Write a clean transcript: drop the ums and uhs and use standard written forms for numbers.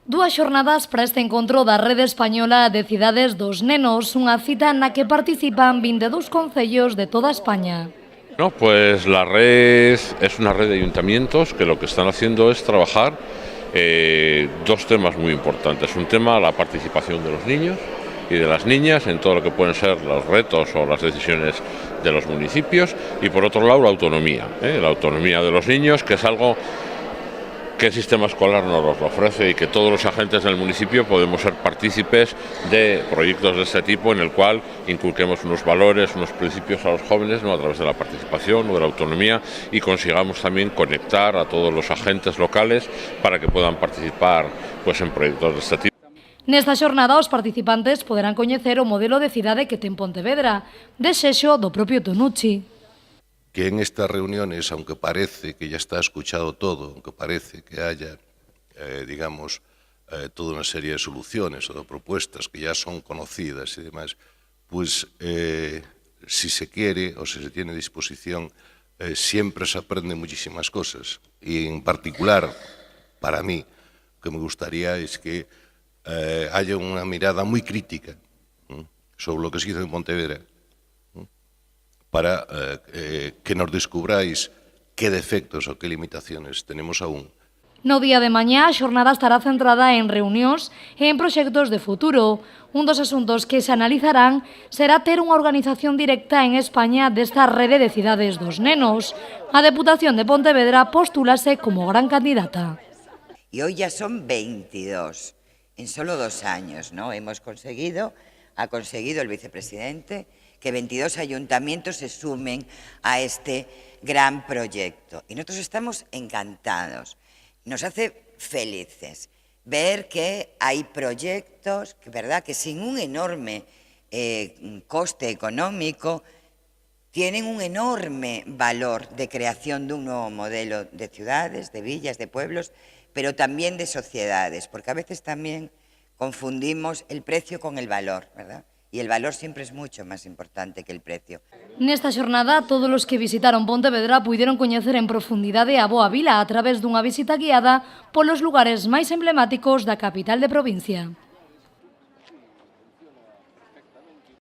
Dúas xornadas para este encontro da Rede Española de Cidades dos Nenos, unha cita na que participan 22 concellos de toda España. No, pues la red es una red de ayuntamientos que lo que están haciendo es trabajar dos temas muy importantes. Un tema, la participación de los niños y de las niñas en todo lo que pueden ser los retos o las decisiones de los municipios, y por otro lado la autonomía de los niños, que es algo que el sistema escolar nos los ofrece y que todos los agentes del municipio podemos ser partícipes de proyectos de este tipo en el cual inculquemos unos valores, unos principios a los jóvenes, ¿no?, a través de la participación o de la autonomía, y consigamos también conectar a todos los agentes locales para que puedan participar pues, en proyectos de este tipo. Nesta xornada os participantes poderán coñecer o modelo de cidade que ten Pontevedra, de xexo do propio Tonucci. Que en estas reuniones, aunque parece que ya está escuchado todo, aunque parece que haya, toda una serie de soluciones o de propuestas que ya son conocidas y demás, pues si se quiere o si se tiene disposición, siempre se aprenden muchísimas cosas. Y en particular, para mí, lo que me gustaría es que haya una mirada muy crítica sobre lo que se hizo en Pontevedra, para que nos descubráis qué defectos o qué limitaciones tenemos aún. No día de mañá, a xornada estará centrada en reunións e en proxectos de futuro. Un dos asuntos que se analizarán será ter unha organización directa en España desta rede de cidades dos nenos. A Deputación de Pontevedra postúlase como gran candidata. Y hoy ya son 22, en solo 2 años, ¿no? Ha conseguido el vicepresidente que 22 ayuntamientos se sumen a este gran proyecto. Y nosotros estamos encantados. Nos hace felices ver que hay proyectos que sin un enorme coste económico tienen un enorme valor de creación de un nuevo modelo de ciudades, de villas, de pueblos, pero también de sociedades, porque a veces también confundimos el precio con el valor, ¿verdad? Y el valor siempre es mucho más importante que el precio. Nesta xornada, todos os que visitaron Pontevedra puideron coñecer en profundidade a boa vila a través dunha visita guiada polos lugares máis emblemáticos da capital de provincia.